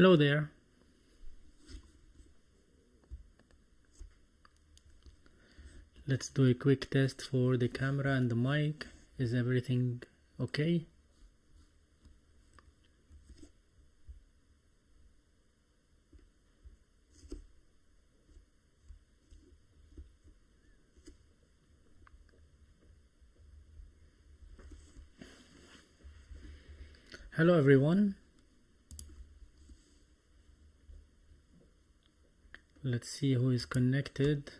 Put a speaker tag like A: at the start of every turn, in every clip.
A: Hello there. Let's do a quick test for the camera and the mic. Is everything okay? Hello everyone. Let's see who is connected.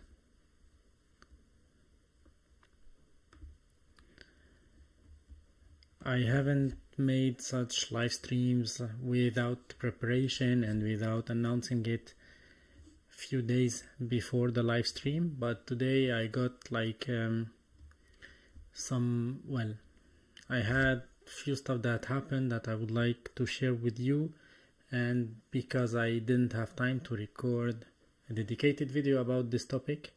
A: I haven't made such live streams without preparation and without announcing it few days before the live stream, but today I got like I had few stuff that happened that I would like to share with you, and because I didn't have time to record a dedicated video about this topic,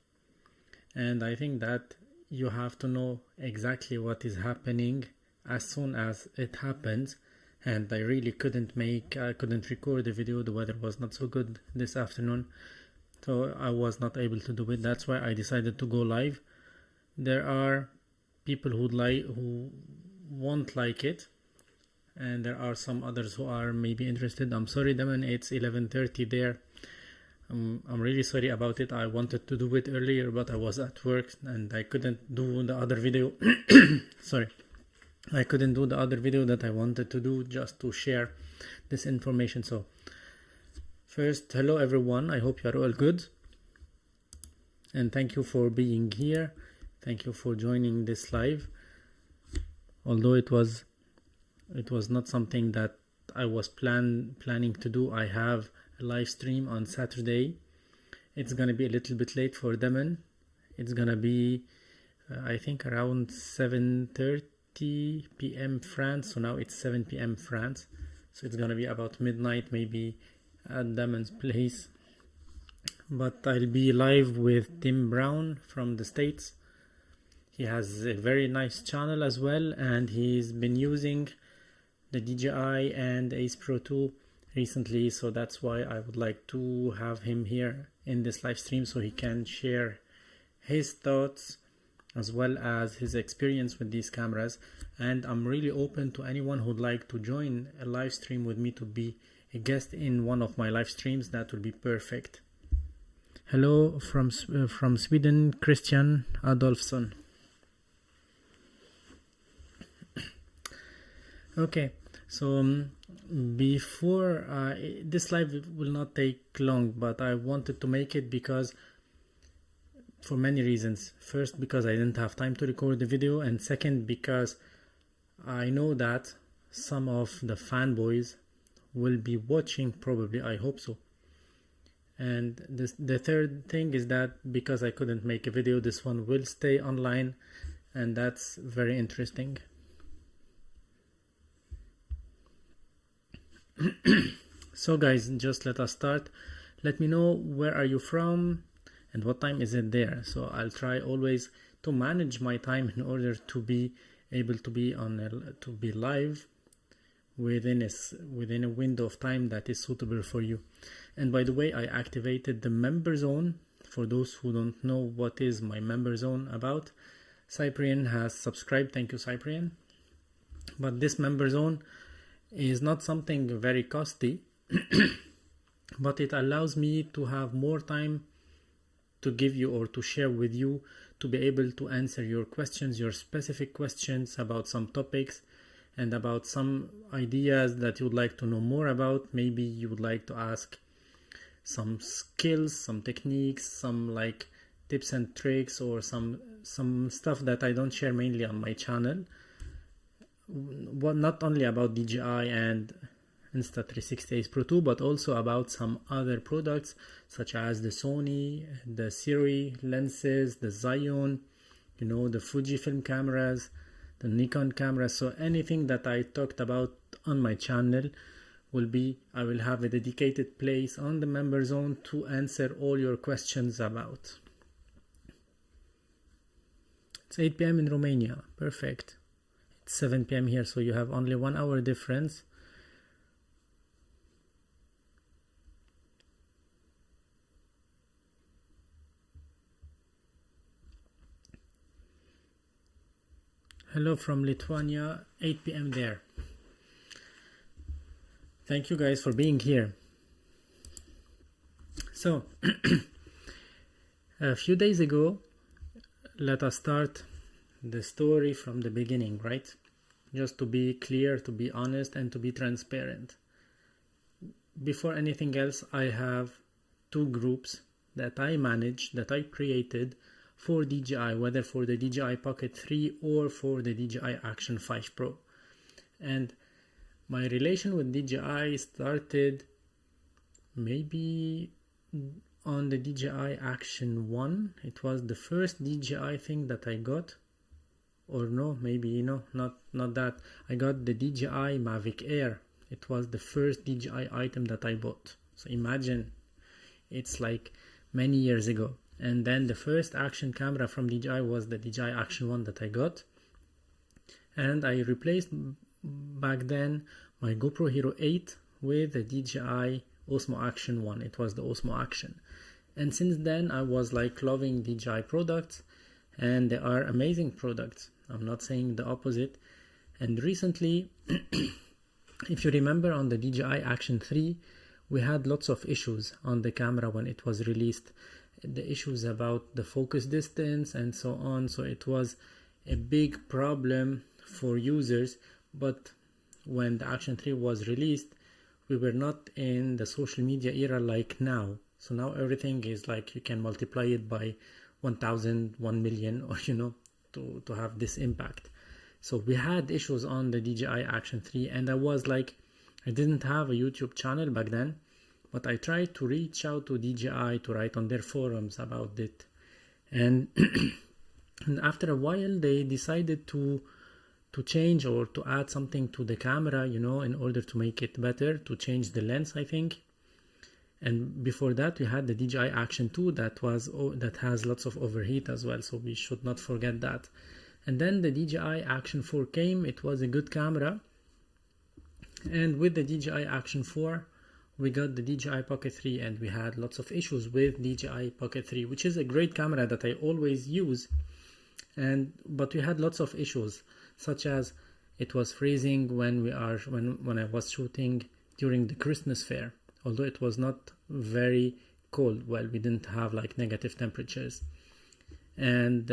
A: and I think that you have to know exactly what is happening as soon as it happens. And I really couldn't record the video. The weather was not so good this afternoon, so I was not able to do it. That's why I decided to go live. There are people who won't like it, and there are some others who are maybe interested. I'm sorry, Damon, it's 11:30 there. I'm really sorry about it. I wanted to do it earlier, but I was at work and I couldn't do the other video. Sorry, I couldn't do the other video that I wanted to do just to share this information. So first, hello everyone, I hope you are all good, and thank you for being here. Thank you for joining this live. Although it was not something that I was planning to do. I have a live stream on Saturday. It's gonna be a little bit late for Damon. It's gonna be I think around 7:30 p.m. France. So now it's 7 p.m. France. So it's gonna be about midnight maybe at Damon's place. But I'll be live with Tim Brown from the States. He has a very nice channel as well, and he's been using the DJI and acepro 2 recently, so that's why I would like to have him here in this live stream so he can share his thoughts as well as his experience with these cameras. And I'm really open to anyone who'd like to join a live stream with me to be a guest in one of my live streams. That would be perfect. Hello from Sweden, Christian Adolfsson. Okay, so before this live will not take long, but I wanted to make it because for many reasons. First, because I didn't have time to record the video, and second, because I know that some of the fanboys will be watching, probably, I hope so. And the third thing is that because I couldn't make a video, this one will stay online, and that's very interesting. So guys, just let us start. Let me know where are you from and what time is it there. So I'll try always to manage my time in order to be able to be live within a window of time that is suitable for you. And by the way, I activated the member zone. For those who don't know what is my member zone about, Cyprian has subscribed. Thank you, Cyprian. But this member zone is not something very costly, but it allows me to have more time to give you or to share with you, to be able to answer your questions, your specific questions about some topics and about some ideas that you would like to know more about. Maybe you would like to ask some skills, some techniques, some like tips and tricks, or some stuff that I don't share mainly on my channel. Well, not only about DJI and Insta360 acepro 2, but also about some other products such as the Sony, the Siri lenses, the Zion, the Fujifilm cameras, the Nikon cameras. So anything that I talked about on my channel I will have a dedicated place on the member zone to answer all your questions about. It's 8 p.m. in Romania. Perfect. 7 p.m. here, so you have only 1 hour difference. Hello from Lithuania, 8 p.m. there. Thank you guys for being here. So, a few days ago, let us start the story from the beginning, right? Just to be clear, to be honest, and to be transparent. Before anything else, I have two groups that I manage, that I created for DJI, whether for the DJI Pocket 3 or for the DJI Action 5 Pro. And my relation with DJI started maybe on the DJI Action 1. It was the first DJI thing that I got. Or no, maybe, not that. I got the DJI Mavic Air. It was the first DJI item that I bought. So imagine, it's like many years ago. And then the first action camera from DJI was the DJI Action 1 that I got. And I replaced back then my GoPro Hero 8 with the DJI Osmo Action 1. It was the Osmo Action. And since then I was like loving DJI products, and they are amazing products. I'm not saying the opposite. And recently, if you remember, on the DJI Action 3, we had lots of issues on the camera when it was released. The issues about the focus distance and so on. So it was a big problem for users. But when the Action 3 was released, we were not in the social media era like now. So now everything is like you can multiply it by 1,000, 1 million, or to have this impact. So we had issues on the DJI Action 3, and I didn't have a YouTube channel back then, but I tried to reach out to DJI to write on their forums about it. And, and after a while, they decided to change or to add something to the camera, in order to make it better, to change the lens, I think. And before that, we had the DJI Action 2 that has lots of overheat as well, so we should not forget that. And then the DJI Action 4 came. It was a good camera. And with the DJI Action 4, we got the DJI Pocket 3, and we had lots of issues with DJI Pocket 3, which is a great camera that I always use. But we had lots of issues, such as it was freezing when I was shooting during the Christmas fair. Although it was not very cold, well, we didn't have like negative temperatures. And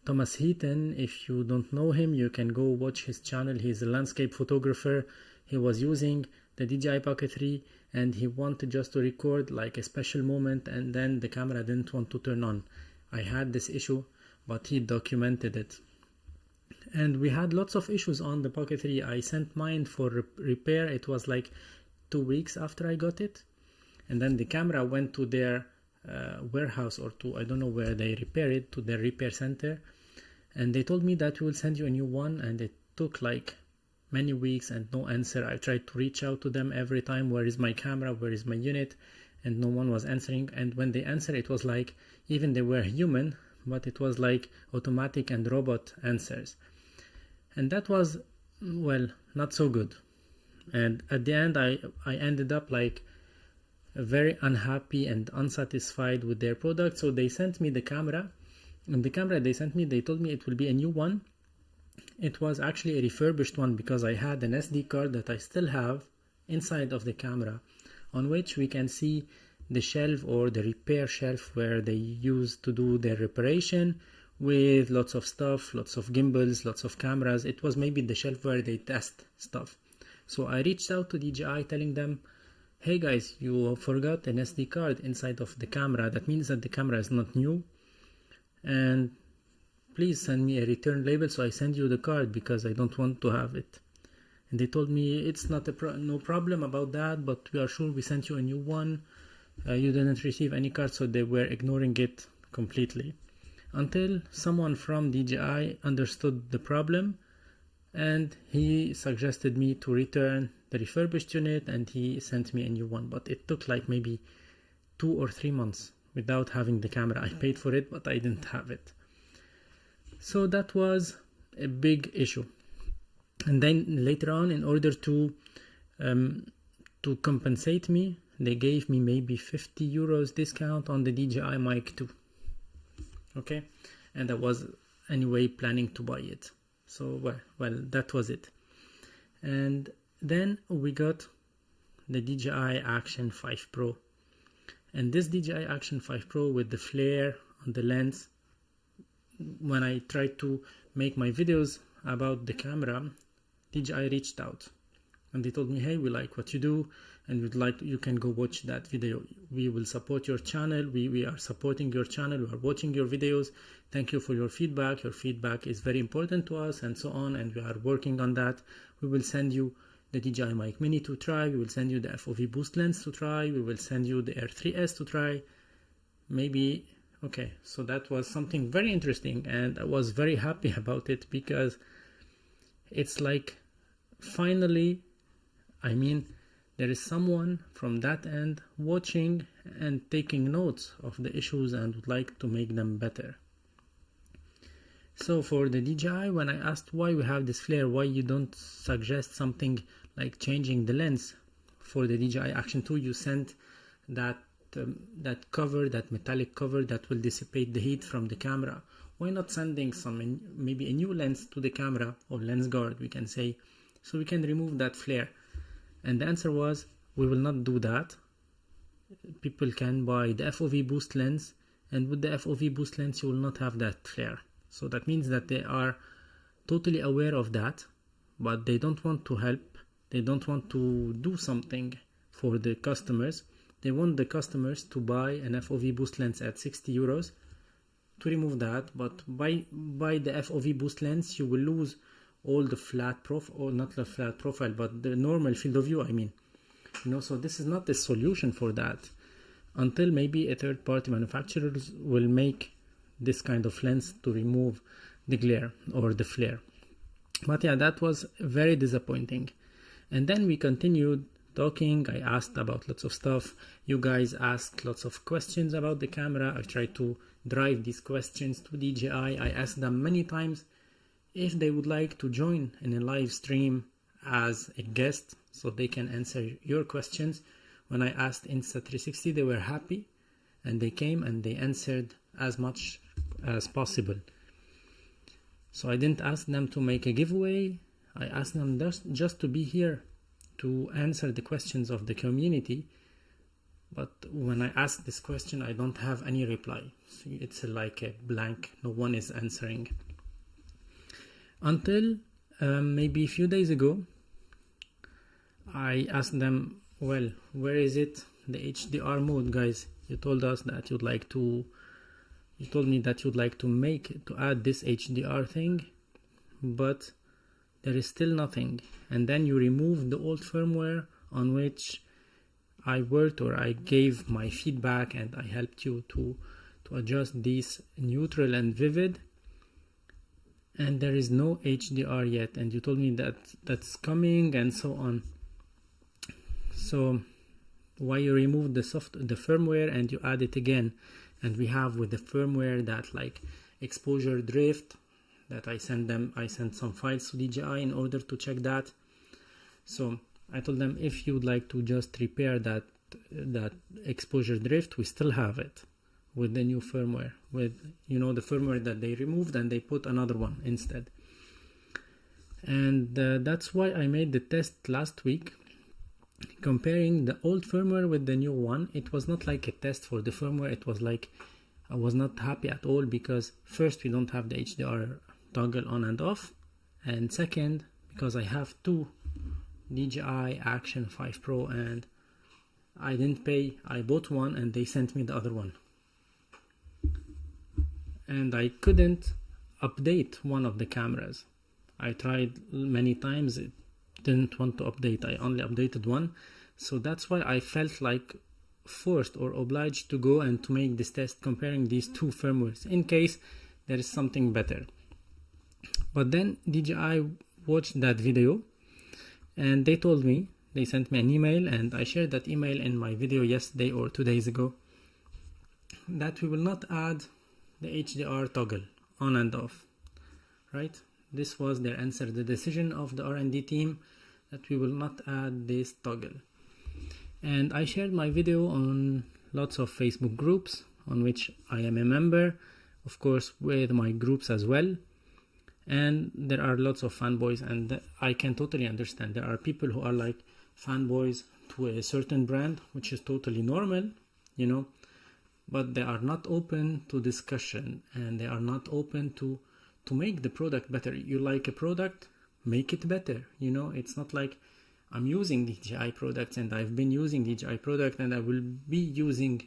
A: Thomas Heaton, if you don't know him, you can go watch his channel. He's a landscape photographer. He was using the DJI Pocket 3, and he wanted just to record like a special moment, and then the camera didn't want to turn on. I had this issue, but he documented it. And we had lots of issues on the Pocket 3. I sent mine for repair. It was like 2 weeks after I got it, and then the camera went to their warehouse, or to, I don't know where they repair it, to their repair center, and they told me that we will send you a new one, and it took like many weeks and no answer. I tried to reach out to them every time, where is my camera, where is my unit, and no one was answering. And when they answered, it was like, even they were human, but it was like automatic and robot answers, and that was, well, not so good. And at the end, I ended up like very unhappy and unsatisfied with their product. So they sent me the camera, and the camera they sent me, they told me it will be a new one. It was actually a refurbished one, because I had an SD card that I still have inside of the camera, on which we can see the shelf, or the repair shelf, where they used to do their reparation, with lots of stuff, lots of gimbals, lots of cameras. It was maybe the shelf where they test stuff. So I reached out to DJI telling them, hey guys, you forgot an SD card inside of the camera. That means that the camera is not new, and please send me a return label so I send you the card, because I don't want to have it. And they told me it's not no problem about that, but we are sure we sent you a new one. You didn't receive any card. So they were ignoring it completely, until someone from DJI understood the problem, and he suggested me to return the refurbished unit, and he sent me a new one. But it took like maybe 2 or 3 months without having the camera. I paid for it, but I didn't have it. So that was a big issue. And then later on, in order to compensate me, they gave me maybe 50 euros discount on the DJI Mic 2. Okay, and I was anyway planning to buy it. So well, that was it. And then we got the DJI Action 5 Pro, and this DJI Action 5 Pro with the flare on the lens, when I tried to make my videos about the camera, DJI reached out and they told me, hey, we like what you do and we'd like you can go watch that video. We will support your channel. We are supporting your channel. We are watching your videos. Thank you for your feedback. Your feedback is very important to us, and so on, and we are working on that. We will send you the DJI Mic Mini to try. We will send you the FOV boost lens to try. We will send you the Air 3S to try. Maybe, okay, so that was something very interesting, and I was very happy about it, because it's like, finally, I mean, there is someone from that end watching and taking notes of the issues and would like to make them better. So for the DJI, when I asked why we have this flare, why you don't suggest something like changing the lens, for the DJI Action 2 you sent that cover, that metallic cover that will dissipate the heat from the camera. Why not sending maybe a new lens to the camera, or lens guard we can say, so we can remove that flare? And the answer was, we will not do that. People can buy the FOV boost lens, and with the FOV boost lens you will not have that flare. So that means that they are totally aware of that, but they don't want to help. They don't want to do something for the customers. They want the customers to buy an FOV boost lens at 60 euros to remove that, but by the FOV boost lens you will lose all the flat profile, or not the flat profile, but the normal field of view, I mean. So this is not the solution for that, until maybe a third-party manufacturer will make this kind of lens to remove the glare or the flare. But yeah, that was very disappointing. And then we continued talking. I asked about lots of stuff. You guys asked lots of questions about the camera. I tried to drive these questions to DJI. I asked them many times if they would like to join in a live stream as a guest, so they can answer your questions. When I asked Insta360, they were happy, and they came and they answered as much as possible. So I didn't ask them to make a giveaway. I asked them just to be here to answer the questions of the community. But when I ask this question, I don't have any reply. So it's like a blank, no one is answering. Until maybe a few days ago, I asked them, well, where is it, the HDR mode, guys? You told us that you told me that you'd like to add this HDR thing, but there is still nothing. And then you removed the old firmware on which I worked, or I gave my feedback, and I helped you to adjust these neutral and vivid. And there is no HDR yet, and you told me that that's coming and so on. So why you removed the firmware and you add it again? And we have with the firmware that like exposure drift that I sent some files to DJI in order to check that. So I told them, if you'd like to just repair that exposure drift, we still have it with the new firmware, with the firmware that they removed and they put another one instead. And that's why I made the test last week, comparing the old firmware with the new one. It was not like a test for the firmware. It was like I was not happy at all, because first, we don't have the HDR toggle on and off, and second, because I have two DJI Action 5 Pro and I didn't pay. I bought one and they sent me the other one, and I couldn't update one of the cameras. I tried many times, it didn't want to update. I only updated one. So that's why I felt like forced or obliged to go and to make this test comparing these two firmwares in case there is something better. But then DJI watched that video and they told me, they sent me an email, and I shared that email in my video yesterday or 2 days ago, that we will not add the HDR toggle on and off, right? This was their answer, the decision of the R&D team, that we will not add this toggle. And I shared my video on lots of Facebook groups on which I am a member, of course with my groups as well. and there are lots of fanboys, and I can totally understand. There are people who are like fanboys to a certain brand, which is totally normal, you know, but they are not open to discussion, and they are not open to make the product better. You like a product, make it better, you know. It's not like I'm using DJI products and I've been using DJI product and I will be using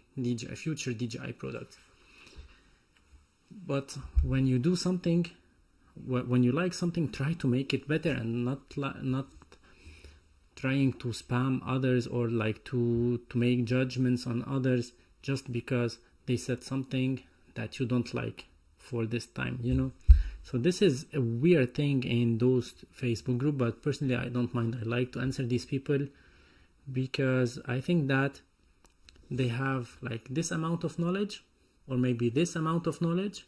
A: future DJI products. But when you do something, when you like something, try to make it better, and not trying to spam others or like to make judgments on others just because they said something that you don't like for this time, you know. So this is a weird thing in those Facebook group, but personally I don't mind. I like to answer these people because I think that they have like this amount of knowledge or maybe this amount of knowledge,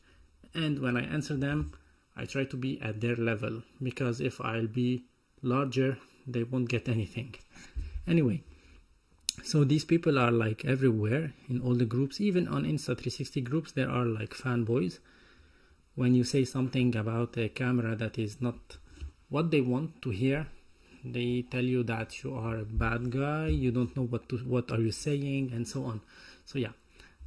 A: and when I answer them I try to be at their level, because if I'll be larger they won't get anything. Anyway, so these people are like everywhere in all the groups. Even on Insta360 groups there are like fanboys. When you say something about a camera that is not what they want to hear, they tell you that you are a bad guy, you don't know what are you saying, and so on. So yeah,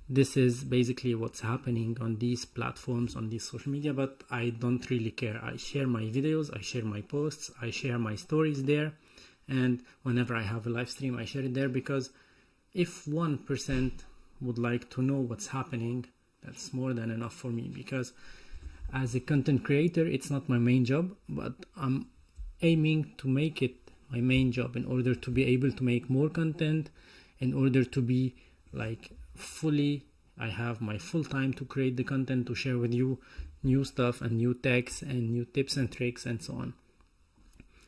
A: this is basically what's happening on these platforms, on these social media, but I don't really care. I share my videos, I share my posts, I share my stories there, and whenever I have a live stream I share it there, because if 1% would like to know what's happening, that's more than enough for me. Because as a content creator, it's not my main job, but I'm aiming to make it my main job in order to be able to make more content, in order to be like I have my full time to create the content, to share with you new stuff and new techs and new tips and tricks and so on.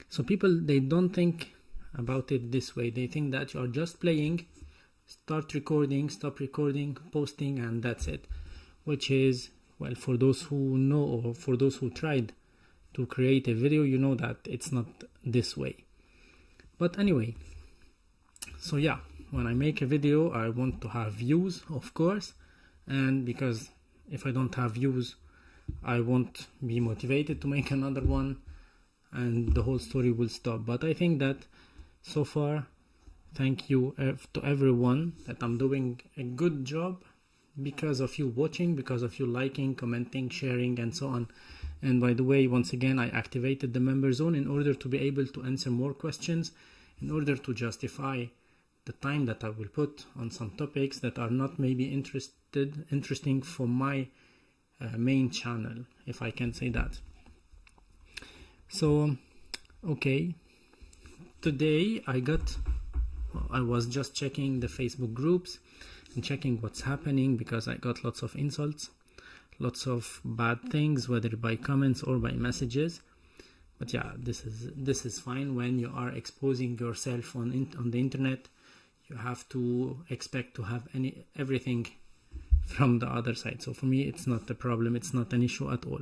A: So people, they don't think about it this way. They think that you are just playing, start recording, stop recording, posting, and that's it. Which is, well, for those who know or for those who tried to create a video, you know that it's not this way. But anyway, so yeah, when I make a video I want to have views, of course, and because if I don't have views I won't be motivated to make another one and the whole story will stop. But I think that so far, thank you to everyone, that I'm doing a good job because of you watching, because of you liking, commenting, sharing, and so on. And by the way, once again, I activated the member zone in order to be able to answer more questions, in order to justify the time that I will put on some topics that are not maybe interesting for my main channel, if I can say that. So, okay, today I was just checking the Facebook groups and checking what's happening, because I got lots of insults, lots of bad things, whether by comments or by messages. But yeah, this is fine. When you are exposing yourself on the internet, you have to expect to have everything from the other side. So for me, it's not a problem. It's not an issue at all.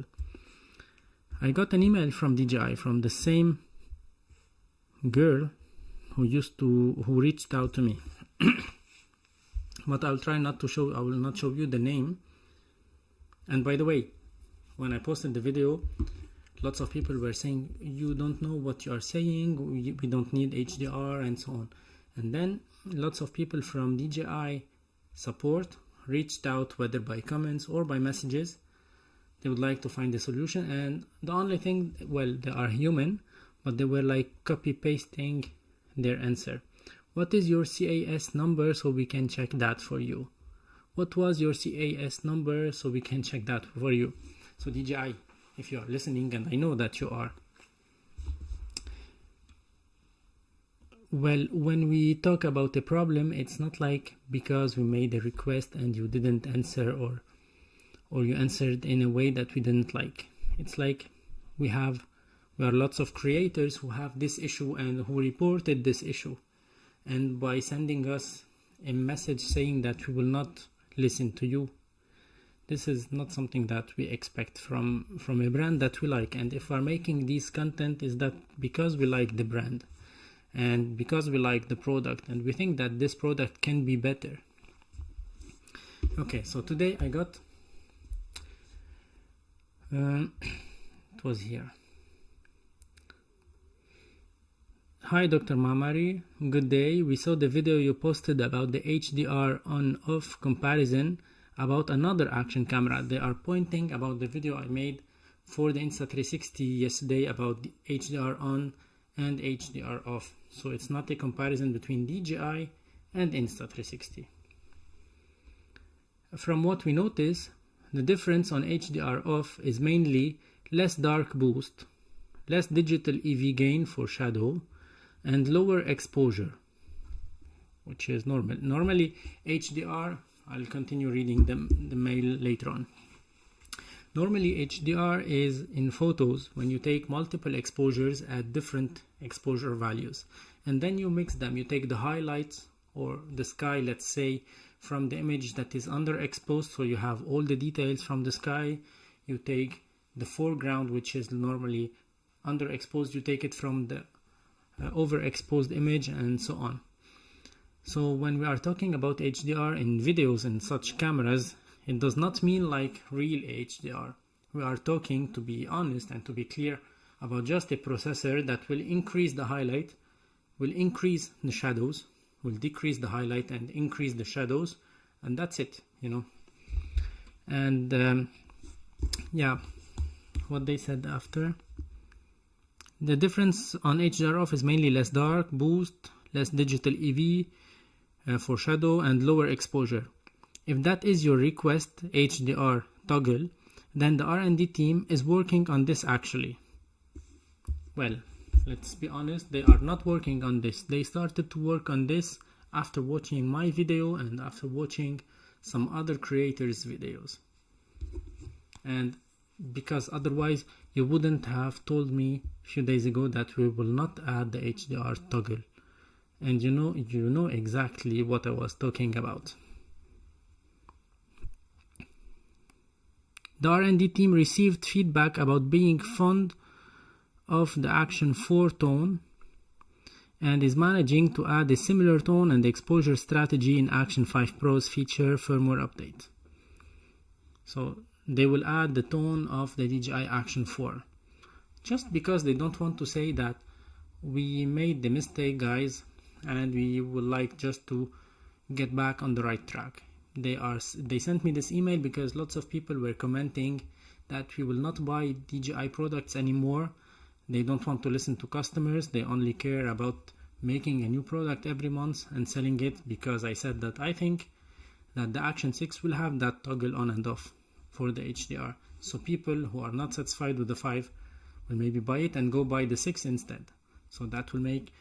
A: I got an email from DJI, from the same girl who reached out to me. But I'll try not to show. I will not show you the name. And by the way, when I posted the video, lots of people were saying, you don't know what you are saying, we don't need HDR and so on. And then lots of people from DJI support reached out, whether by comments or by messages. They would like to find a solution, and the only thing, well, they are human, but they were like copy pasting their answer. What is your CAS number so we can check that for you? What was your CAS number so we can check that for you? So DJI, if you are listening, and I know that you are, well, when we talk about a problem, it's not like because we made a request and you didn't answer, or you answered in a way that we didn't like. It's like we are lots of creators who have this issue and who reported this issue, and by sending us a message saying that we will not listen to you, this is not something that we expect from a brand that we like. And if we're making this content, is that because we like the brand and because we like the product and we think that this product can be better. Okay, so today I got that was here. Hi Dr. Mamari, good day. We saw the video you posted about the HDR on-off comparison about another action camera. They are pointing about the video I made for the Insta360 yesterday about the HDR on and HDR off. So it's not a comparison between DJI and Insta360. From what we notice, the difference on HDR off is mainly less dark boost, less digital EV gain for shadow, and lower exposure, which is normal. Normally HDR, I'll continue reading the mail later on. Normally HDR is in photos when you take multiple exposures at different exposure values, and then you mix them. You take the highlights or the sky, let's say, from the image that is underexposed, so you have all the details from the sky. You take the foreground, which is normally underexposed, you take it from the overexposed image, and so on. So when we are talking about HDR in videos and such cameras, it does not mean like real HDR. We are talking, to be honest and to be clear, about just a processor that will increase the highlight, will increase the shadows, will decrease the highlight and increase the shadows, and that's it, you know. And yeah, what they said after. The difference on HDR off is mainly less dark boost, less digital EV for shadow, and lower exposure. If that is your request, HDR toggle, then the R&D team is working on this actually. Well, let's be honest, they are not working on this. They started to work on this after watching my video and after watching some other creators' videos. And because otherwise you wouldn't have told me a few days ago that we will not add the HDR toggle. And you know exactly what I was talking about. The R&D team received feedback about being fond of the Action 4 tone and is managing to add a similar tone and exposure strategy in Action 5 Pro's feature firmware update. So they will add the tone of the DJI Action 4, just because they don't want to say that we made the mistake, guys, and we would like just to get back on the right track. They sent me this email because lots of people were commenting that we will not buy DJI products anymore. They don't want to listen to customers. They only care about making a new product every month and selling it, because I said that I think that the Action 6 will have that toggle on and off for the HDR. So people who are not satisfied with the 5 will maybe buy it and go buy the 6 instead. So that will make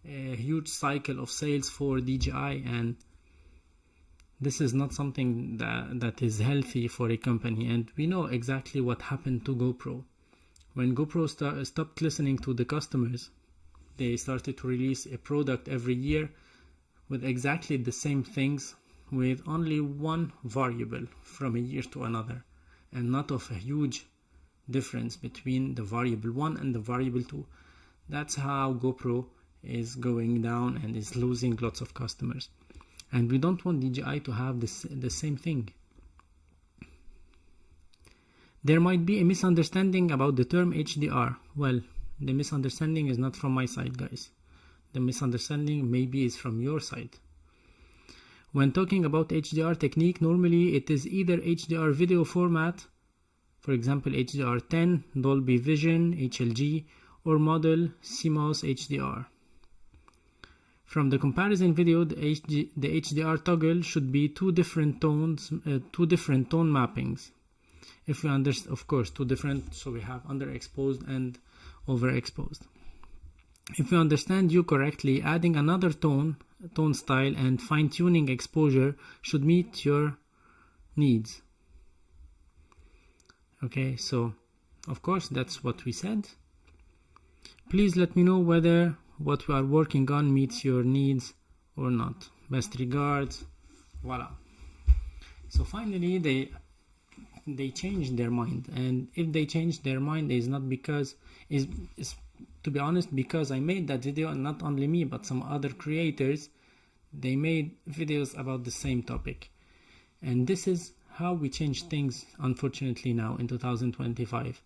A: a huge cycle of sales for DJI, and this is not something that is healthy for a company. And we know exactly what happened to GoPro. When GoPro stopped listening to the customers, they started to release a product every year with exactly the same things, with only one variable from a year to another, and not of a huge difference between the variable 1 and the variable 2. That's how GoPro is going down and is losing lots of customers. And we don't want DJI to have the same thing. There might be a misunderstanding about the term HDR. Well, the misunderstanding is not from my side, guys. The misunderstanding maybe is from your side. When talking about HDR technique, normally it is either HDR video format, for example HDR10, Dolby Vision, HLG, or model CMOS HDR. From the comparison video, the HDR toggle should be two different tones, two different tone mappings. If we understand, of course, two different, so we have underexposed and overexposed. If we understand you correctly, adding another tone style and fine-tuning exposure should meet your needs. Okay, so of course that's what we said. Please let me know whether what we are working on meets your needs or not. Best regards. Voila. So finally they changed their mind, and if they changed their mind, is not because is to be honest, because I made that video, and not only me but some other creators, they made videos about the same topic. And this is how we change things, unfortunately, now in 2025,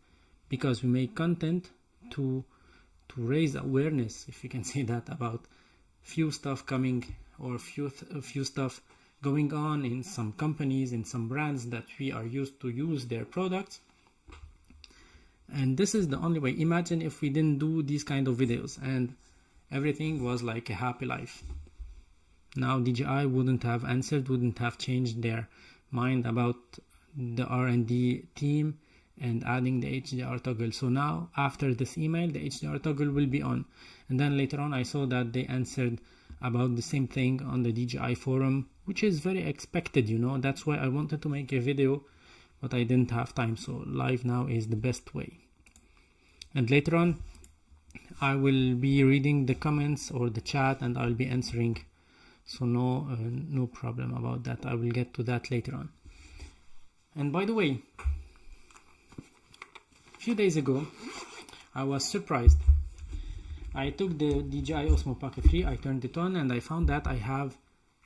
A: because we make content to raise awareness, if you can say that, about few stuff coming or few stuff going on in some companies, in some brands that we are used to use their products. And this is the only way. Imagine if we didn't do these kind of videos and everything was like a happy life. Now DJI wouldn't have answered, wouldn't have changed their mind about the R&D team and adding the HDR toggle. So now after this email, the HDR toggle will be on. And then later on I saw that they answered about the same thing on the DJI forum, which is very expected, you know. That's why I wanted to make a video, but I didn't have time. So live now is the best way. And later on I will be reading the comments or the chat and I'll be answering. So no problem about that. I will get to that later on. And by the way, a few days ago I was surprised. I took the DJI Osmo Pocket 3, I turned it on, and I found that I have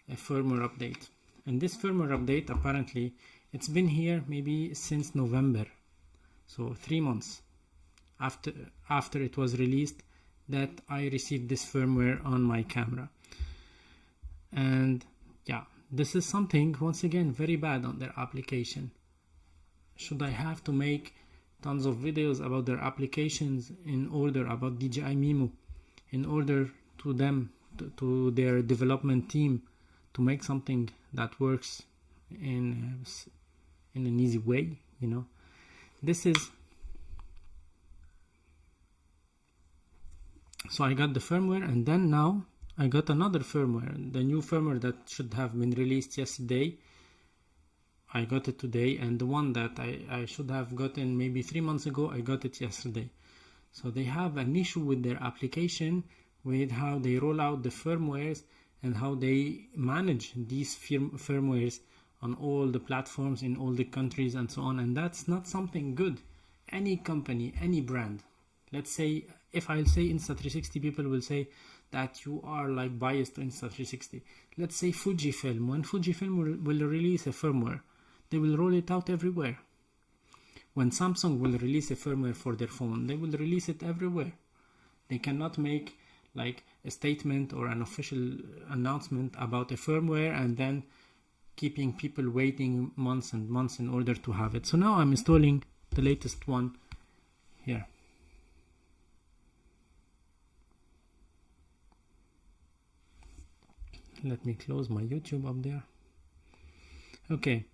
A: a firmware update. And this firmware update, apparently it's been here maybe since November, so 3 months after it was released, that I received this firmware on my camera. And yeah, this is something, once again, very bad on their application. Should I have to make tons of videos about their applications about DJI Mimo, in order to them, to their development team, to make something that works in an easy way, you know? So I got the firmware, and then now I got another firmware, the new firmware that should have been released yesterday. I got it today, and the one that I should have gotten maybe 3 months ago, I got it yesterday. So they have an issue with their application, with how they roll out the firmwares and how they manage these firmwares on all the platforms in all the countries and so on. And that's not something good. Any company, any brand, let's say, if I'll say Insta360, people will say that you are like biased to Insta360. Let's say Fujifilm. When Fujifilm will release a firmware, they will roll it out everywhere. When Samsung will release a firmware for their phone, they will release it everywhere. They cannot make like a statement or an official announcement about a firmware and then keeping people waiting months and months in order to have it. So now I'm installing the latest one here. Let me close my YouTube up there. Okay.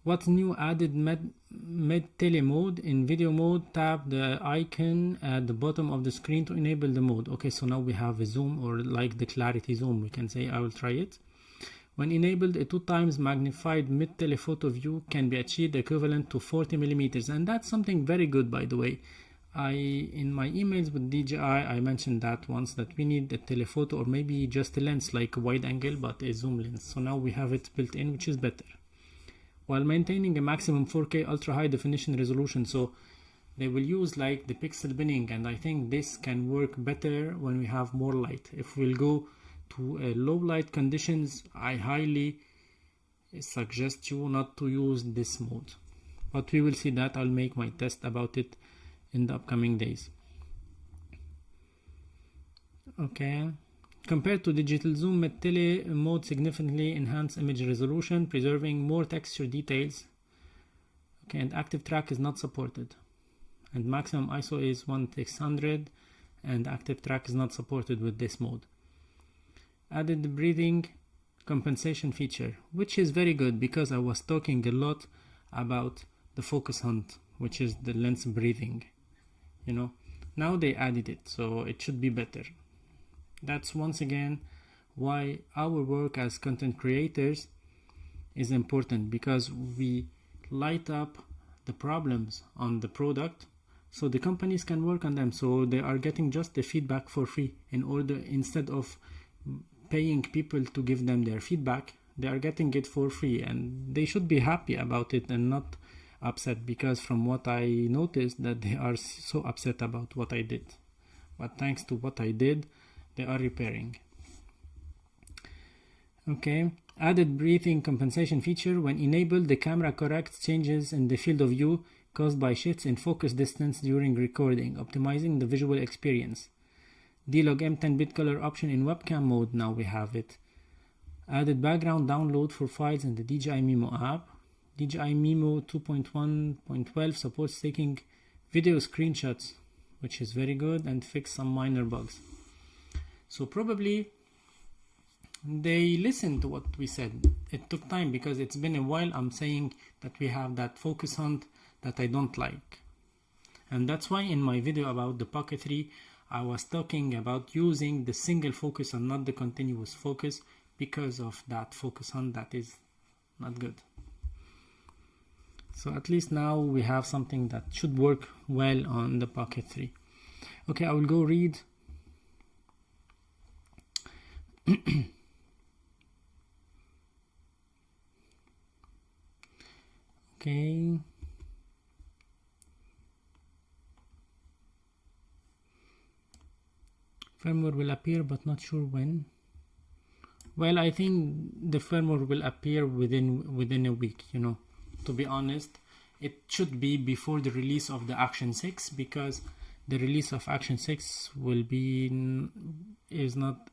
A: What's new? Added med tele mode. In video mode, tap the icon at the bottom of the screen to enable the mode. Okay, so now we have a zoom, or like the clarity zoom, we can say. I will try it. When enabled, a 2 times magnified mid telephoto view can be achieved, equivalent to 40 millimeters, and that's something very good, by the way. In my emails with DJI, I mentioned that once, that we need a telephoto or maybe just a lens like a wide angle, but a zoom lens. So now we have it built in, which is better, while maintaining a maximum 4K ultra high definition resolution. So they will use like the pixel binning, and I think this can work better when we have more light. If we'll go to low light conditions, I highly suggest you not to use this mode, but we will see that. I'll make my test about it in the upcoming days. Okay. Compared to digital zoom, med tele mode significantly enhance image resolution, preserving more texture details. Okay, and active track is not supported, and maximum ISO is 1600, and active track is not supported with this mode. Added the breathing compensation feature, which is very good, because I was talking a lot about the focus hunt, which is the lens breathing, you know. Now they added it, so it should be better. That's once again why our work as content creators is important, because we light up the problems on the product so the companies can work on them. So they are getting just the feedback for free, instead of paying people to give them their feedback, they are getting it for free, and they should be happy about it and not upset, because from what I noticed that they are so upset about what I did. But thanks to what I did, they are repairing. Okay, added breathing compensation feature. When enabled, the camera corrects changes in the field of view caused by shifts in focus distance during recording, optimizing the visual experience. D-Log M10-bit color option in webcam mode, now we have it. Added background download for files in the DJI Mimo app. DJI Mimo 2.1.12 supports taking video screenshots, which is very good, and fix some minor bugs. So probably they listened to what we said. It took time because it's been a while. I'm saying that we have that focus hunt that I don't like. And that's why in my video about the Pocket 3, I was talking about using the single focus and not the continuous focus because of that focus hunt that is not good. So at least now we have something that should work well on the Pocket 3. Okay, I will go read. Okay. Firmware will appear, but not sure when. Well, I think the firmware will appear within a week, you know. To be honest, it should be before the release of the Action 6, because the release of Action 6 is not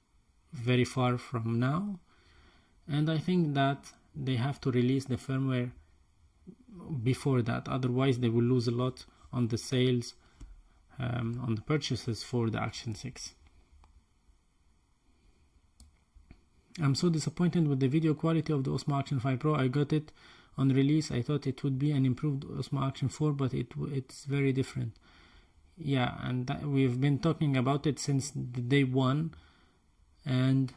A: very far from now, and I think that they have to release the firmware before that, otherwise they will lose a lot on the sales, on the purchases for the Action 6. I'm so disappointed with the video quality of the Osmo Action 5 Pro. I got it on release. I thought it would be an improved Osmo Action 4, but it's very different. Yeah, and we've been talking about it since the day one, and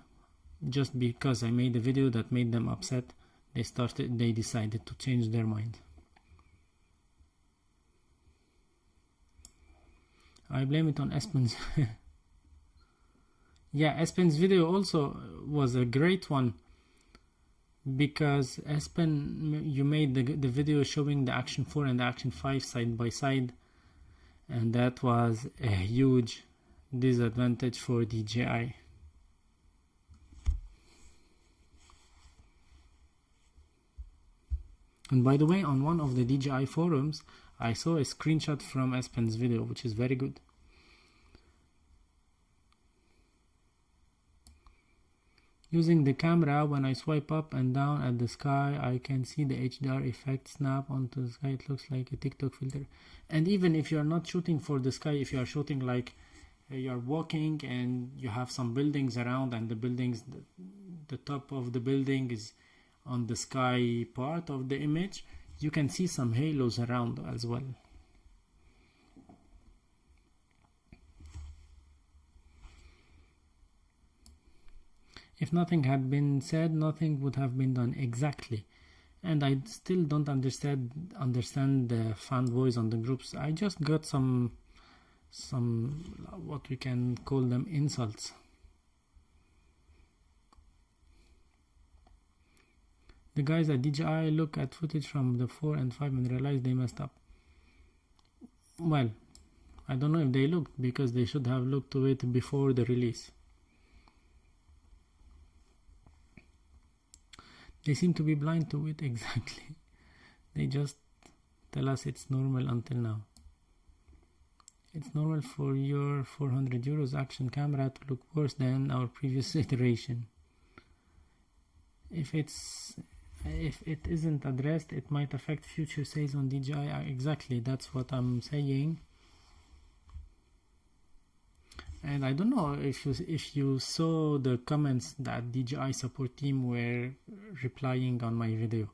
A: just because I made a video that made them upset, they decided to change their mind. I blame it on Espen's. Yeah, Espen's video also was a great one, because Espen, you made the video showing the Action 4 and the Action 5 side by side, and that was a huge disadvantage for DJI. And by the way, on one of the DJI forums, I saw a screenshot from Espen's video, which is very good. Using the camera, when I swipe up and down at the sky, I can see the HDR effect snap onto the sky. It looks like a TikTok filter. And even if you are not shooting for the sky, if you are shooting like you are walking and you have some buildings around, and the buildings, the top of the building is on the sky part of the image, you can see some halos around as well. If nothing had been said, nothing would have been done exactly. And I still don't understand the fanboys on the groups. I just got some what we can call them insults. The guys at DJI look at footage from the 4 and 5 and realize they messed up. Well, I don't know if they looked, because they should have looked to it before the release. They seem to be blind to it. Exactly. They just tell us it's normal until now. It's normal for your 400 euros action camera to look worse than our previous iteration. If it isn't addressed, it might affect future sales on DJI. Exactly, that's what I'm saying. And I don't know if you saw the comments that DJI support team were replying on my video.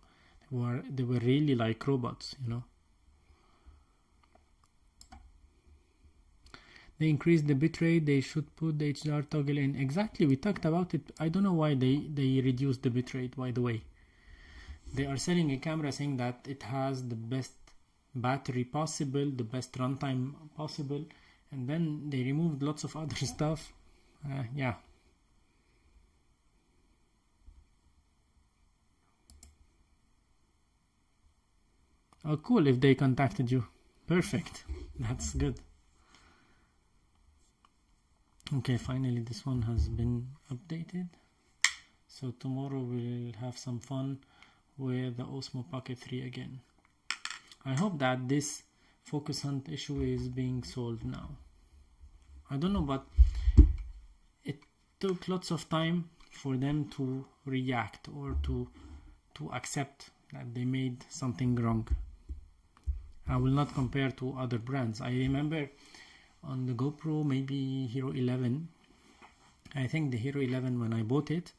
A: They were really like robots, you know. They increased the bitrate. They should put the HDR toggle in. Exactly, we talked about it. I don't know why they reduced the bitrate, by the way. They are selling a camera saying that it has the best battery possible, the best runtime possible, and then they removed lots of other stuff. Yeah. Oh, cool, if they contacted you. Perfect. That's good. Okay, finally this one has been updated. So tomorrow we'll have some fun with the Osmo Pocket 3 again. I hope that this focus hunt issue is being solved now. I don't know, but it took lots of time for them to react or to accept that they made something wrong. I will not compare to other brands. I remember on the GoPro, maybe Hero 11, I think the Hero 11, when I bought it,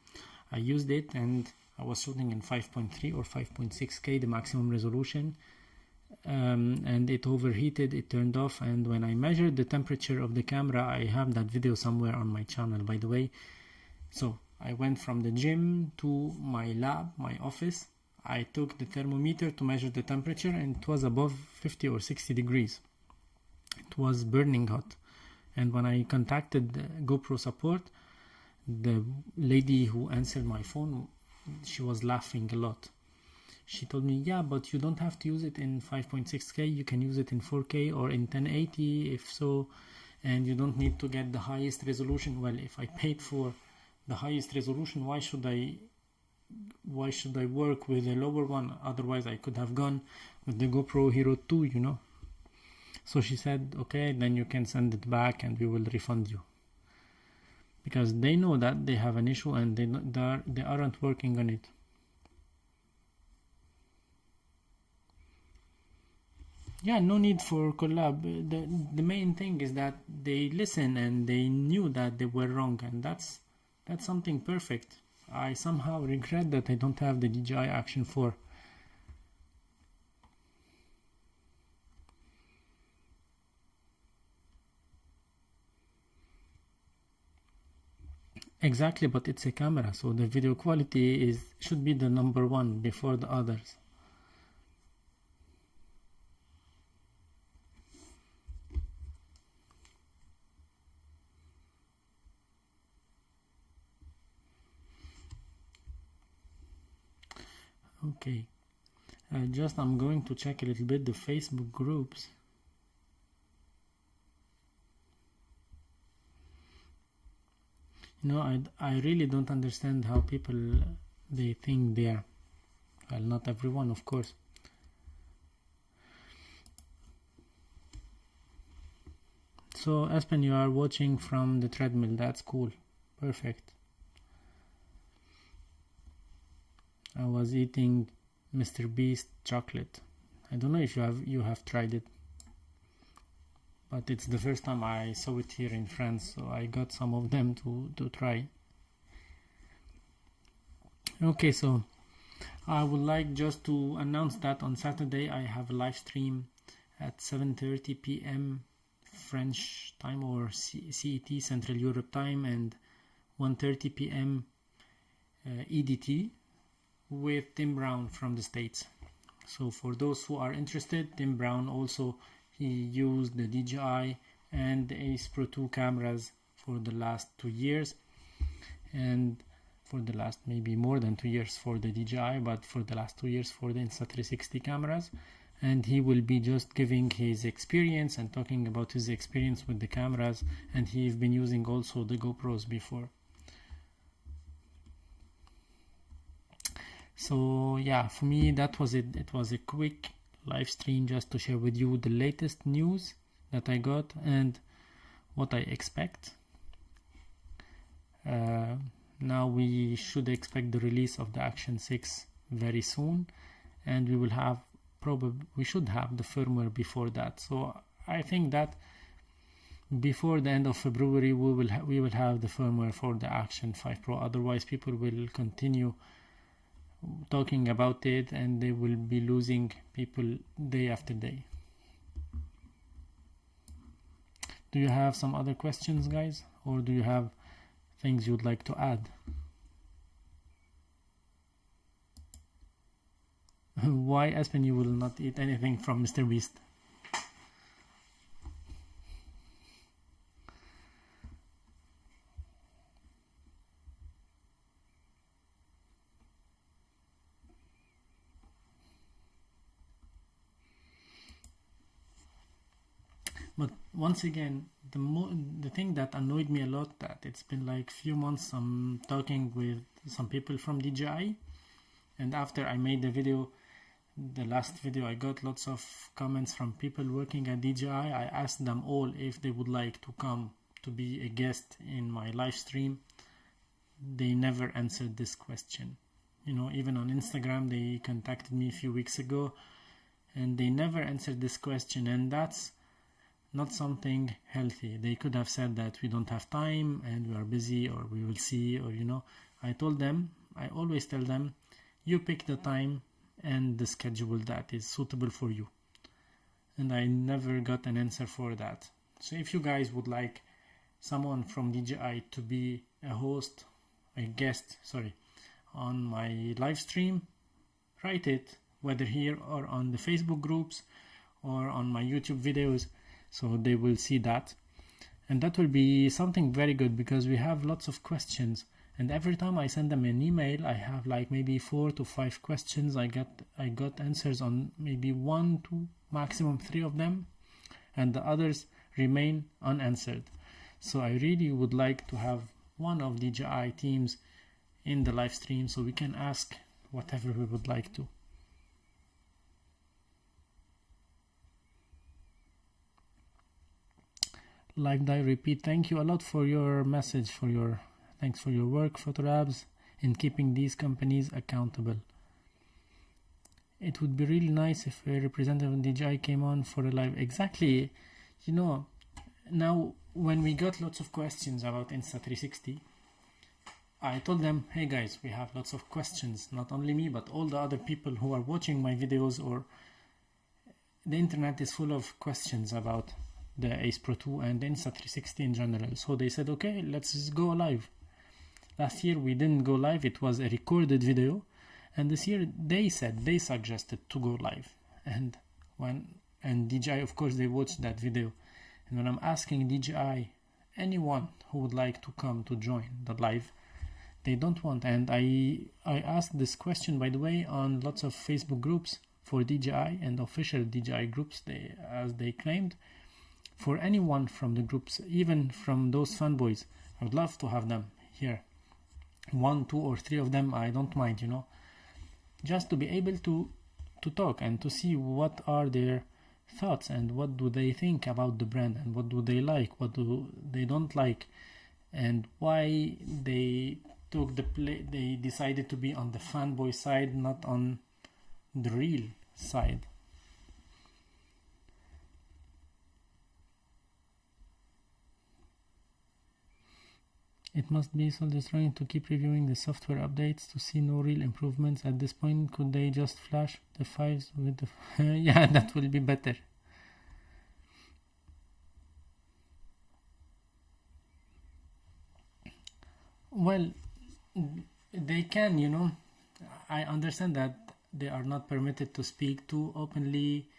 A: I used it and I was shooting in 5.3 or 5.6K, the maximum resolution, and it overheated, it turned off, and when I measured the temperature of the camera, I have that video somewhere on my channel, by the way. So I went from the gym to my lab, my office. I took the thermometer to measure the temperature and it was above 50 or 60 degrees. It was burning hot. And when I contacted the GoPro support, the lady who answered my phone, she was laughing a lot. She told me, yeah, but you don't have to use it in 5.6K, you can use it in 4K or in 1080 if so, and you don't need to get the highest resolution. Well, if I paid for the highest resolution, why should I work with a lower one? Otherwise I could have gone with the GoPro Hero 2, you know. So she said, okay, then you can send it back and we will refund you, because they know that they have an issue and they aren't working on it. Yeah, no need for collab. The main thing is that they listen and they knew that they were wrong, and that's something perfect. I somehow regret that I don't have the DJI Action 4. Exactly, but it's a camera, so the video quality should be the number one before the others. Okay, I'm going to check a little bit the Facebook groups. You know, I really don't understand how people, they think they are. Well, not everyone, of course. So, Aspen, you are watching from the treadmill. That's cool. Perfect. I was eating Mr. Beast chocolate. I don't know if you have tried it, but it's the first time I saw it here in France, so I got some of them to try. Okay, so I would like just to announce that on Saturday I have a live stream at 7:30 p.m. French time, or CET, Central Europe time, and 1:30 p.m. EDT, with Tim Brown from the States. So for those who are interested, Tim Brown also, he used the DJI and the acepro 2 cameras for the last 2 years, and for the last maybe more than 2 years for the DJI, but for the last 2 years for the Insta360 cameras. And he will be just giving his experience and talking about his experience with the cameras, and he's been using also the GoPros before. So yeah, for me that was it. It was a quick live stream just to share with you the latest news that I got and what I expect. Now we should expect the release of the Action 6 very soon, and we should have the firmware before that. So I think that before the end of February we will have the firmware for the Action 5 Pro. Otherwise people will continue talking about it and they will be losing people day after day. Do you have some other questions, guys, or do you have things you'd like to add? Why, Aspen, you will not eat anything from Mr. Beast? But once again, the thing that annoyed me a lot, that it's been like few months I'm talking with some people from DJI, and after I made the video the last video, I got lots of comments from people working at DJI. I asked them all if they would like to come to be a guest in my live stream. They never answered this question. You know, even on Instagram, they contacted me a few weeks ago and they never answered this question, and that's not something healthy. They could have said that we don't have time and we are busy, or we will see, or, you know. I told them, I always tell them, you pick the time and the schedule that is suitable for you. And I never got an answer for that. So if you guys would like someone from DJI to be a guest on my live stream, write it, whether here or on the Facebook groups or on my YouTube videos, so they will see that. And that will be something very good, because we have lots of questions, and every time I send them an email, I have like maybe 4 to 5 questions. I got answers on maybe 1 to maximum 3 of them, and the others remain unanswered. So I really would like to have one of DJI teams in the live stream, so we can ask whatever we would like to. Like die repeat, thank you a lot for your message, thanks for your work, Photolabs, in keeping these companies accountable. It would be really nice if a representative of DJI came on for a live. Exactly. You know, now when we got lots of questions about Insta360, I told them, hey guys, we have lots of questions, not only me, but all the other people who are watching my videos, or the internet is full of questions about the Ace Pro 2 and Insta360 in general. So they said, okay, let's just go live. Last year we didn't go live, it was a recorded video, and this year they suggested to go live. And DJI, of course, they watched that video. And when I'm asking DJI, anyone who would like to come to join the live, they don't want. And I asked this question, by the way, on lots of Facebook groups for DJI and official DJI groups, as they claimed, for anyone from the groups, even from those fanboys. I would love to have them here. 1, 2, or 3 of them, I don't mind, you know, just to be able to talk and to see what are their thoughts and what do they think about the brand, and what do they like, what do they don't like, and why they they decided to be on the fanboy side, not on the real side. It must be so destroying to keep reviewing the software updates to see no real improvements. At this point, could they just flash the files with the... yeah, that will be better. Well, they can, you know. I understand that they are not permitted to speak too openly.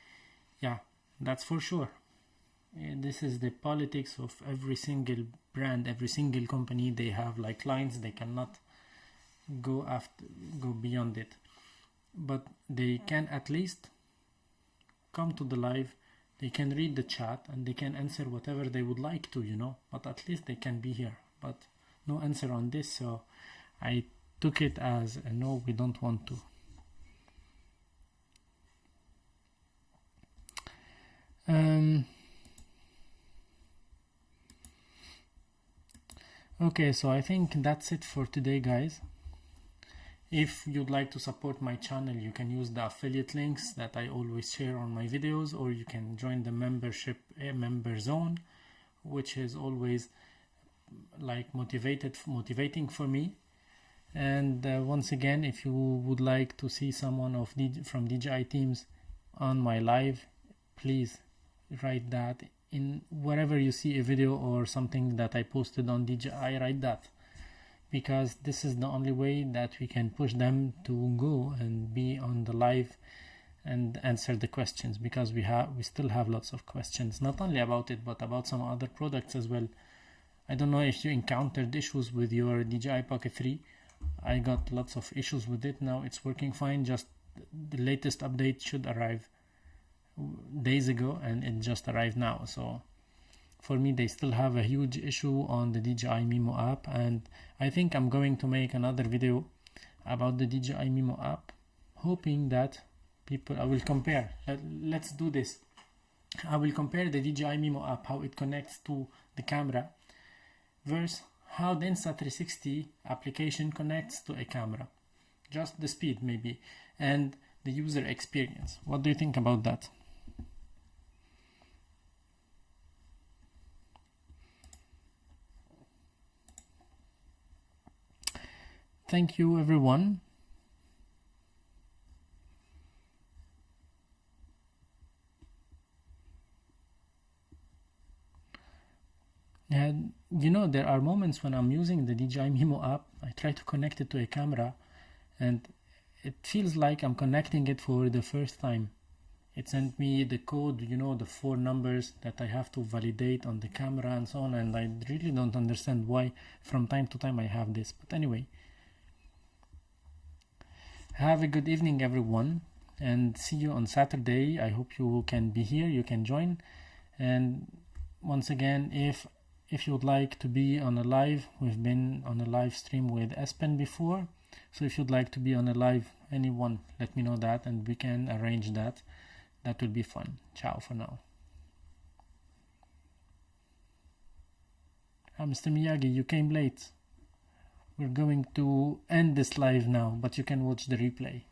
A: Yeah, that's for sure. This is the politics of every single brand, every single company. They have like lines, they cannot go beyond it. But they can at least come to the live, they can read the chat, and they can answer whatever they would like to, you know. But at least they can be here. But no answer on this, so I took it as a no, we don't want to. Okay, so I think that's it for today, guys. If you'd like to support my channel, you can use the affiliate links that I always share on my videos, or you can join the member zone, which is always like motivating for me. And once again, if you would like to see someone from DJI teams on my live, please write that in wherever you see a video or something that I posted on DJI. Write that, because this is the only way that we can push them to go and be on the live and answer the questions, because we still have lots of questions, not only about it but about some other products as well. I don't know if you encountered issues with your DJI Pocket 3. I got lots of issues with it. Now it's working fine, just the latest update should arrive days ago, and it just arrived now. So for me, they still have a huge issue on the DJI Mimo app, and I think I'm going to make another video about the DJI Mimo app, hoping that people, I will compare. Let's do this. I will compare the DJI Mimo app, how it connects to the camera, versus how the Insta360 application connects to a camera. Just the speed maybe, and the user experience. What do you think about that? Thank you, everyone. And you know, there are moments when I'm using the DJI Mimo app, I try to connect it to a camera, and it feels like I'm connecting it for the first time. It sent me the code, you know, the 4 numbers that I have to validate on the camera and so on, and I really don't understand why from time to time I have this. But anyway, have a good evening, everyone, and see you on Saturday. I hope you can be here, you can join. And once again, if you would like to be on a live, we've been on a live stream with Espen before, so if you'd like to be on a live, anyone, let me know that and we can arrange that. That would be fun. Ciao for now. Mr. Miyagi, you came late. We're going to end this live now, but you can watch the replay.